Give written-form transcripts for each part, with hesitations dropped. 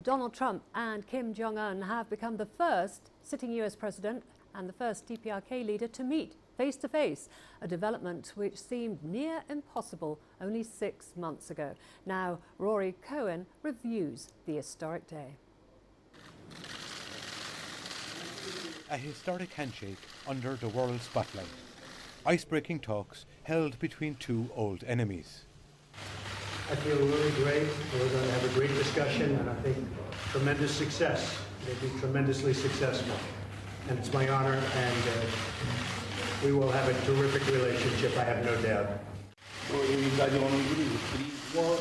Donald Trump and Kim Jong-un have become the first sitting US president and the first DPRK leader to meet face-to-face, a development which seemed near impossible only 6 months ago. Now, Rory Coen reviews the historic day. A historic handshake under the world spotlight. Ice-breaking talks held between two old enemies. I feel really great. We're going to have a great discussion, and I think tremendous success. They'll be tremendously successful. And it's my honor, and we will have a terrific relationship, I have no doubt. Well,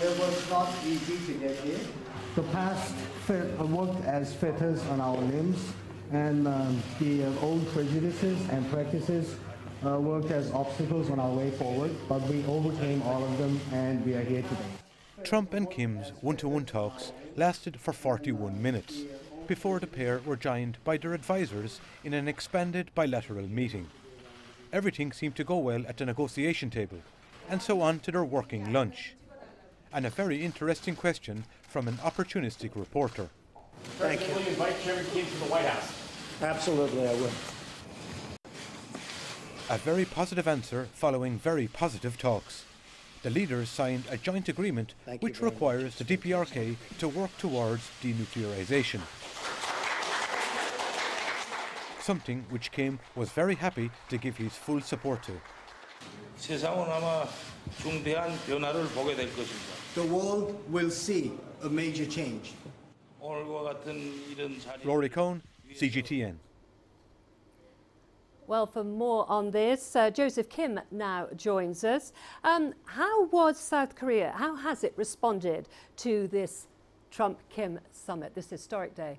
it was not easy to get here. The past worked as fetters on our limbs, and the old prejudices and practices worked as obstacles on our way forward, but we overcame all of them, and we are here today. Trump and Kim's one-to-one talks lasted for 41 minutes before the pair were joined by their advisors in an expanded bilateral meeting. Everything seemed to go well at the negotiation table, and so on to their working lunch. And a very interesting question from an opportunistic reporter. Thank you. Will you invite Chairman Kim to the White House? Absolutely, I will. A very positive answer following very positive talks. The leaders signed a joint agreement which requires the DPRK to work towards denuclearization. Something which Kim was very happy to give his full support to. The world will see a major change. Rory Coen, CGTN. Well, for more on this, Joseph Kim now joins us. How was South Korea? How has it responded to this Trump-Kim summit, this historic day?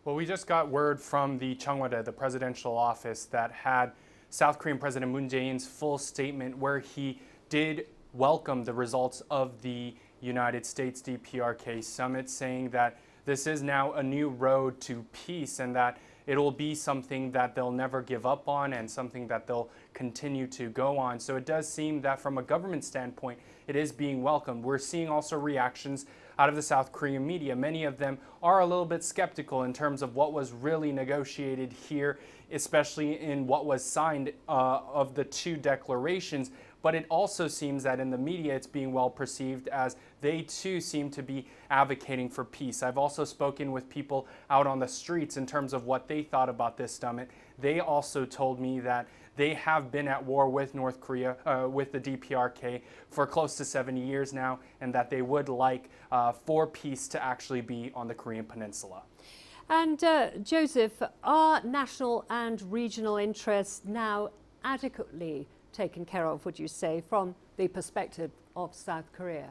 Well, we just got word from the Cheongwada, the presidential office, that had South Korean President Moon Jae-in's full statement where he did welcome the results of the United States DPRK summit, saying that this is now a new road to peace and that it'll be something that they'll never give up on and something that they'll continue to go on. So it does seem that from a government standpoint, it is being welcomed. We're seeing also reactions out of the South Korean media. Many of them are a little bit skeptical in terms of what was really negotiated here, especially in what was signed of the two declarations. But it also seems that in the media it's being well perceived as they too seem to be advocating for peace. I've also spoken with people out on the streets in terms of what they thought about this summit. They also told me that they have been at war with North Korea, with the DPRK, for close to 70 years now, and that they would like for peace to actually be on the Korean Peninsula. And Joseph, are national and regional interests now adequately taken care of, would you say, from the perspective of South Korea?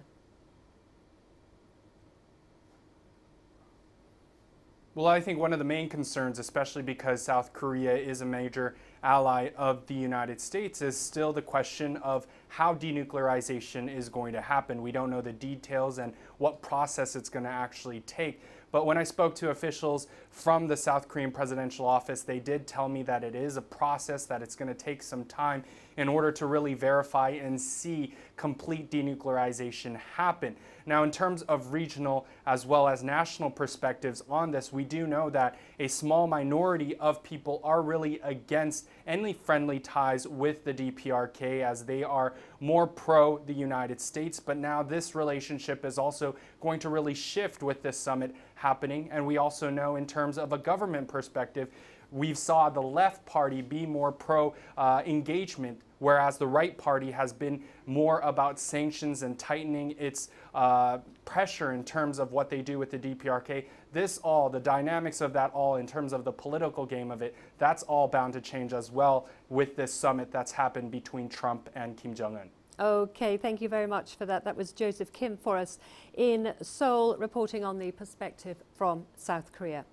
Well, I think one of the main concerns, especially because South Korea is a major ally of the United States, is still the question of how denuclearization is going to happen. We don't know the details and what process it's going to actually take. But when I spoke to officials from the South Korean presidential office, they did tell me that it is a process, that it's going to take some time in order to really verify and see complete denuclearization happen. Now, in terms of regional as well as national perspectives on this, we do know that a small minority of people are really against any friendly ties with the DPRK, as they are more pro the United States. But now this relationship is also going to really shift with this summit happening. And we also know in terms of a government perspective, we saw the left party be more pro engagement, whereas the right party has been more about sanctions and tightening its pressure in terms of what they do with the DPRK. This all, the dynamics of that all in terms of the political game of it, that's all bound to change as well with this summit that's happened between Trump and Kim Jong-un. Okay, thank you very much for that. That was Joseph Kim for us in Seoul, reporting on the perspective from South Korea.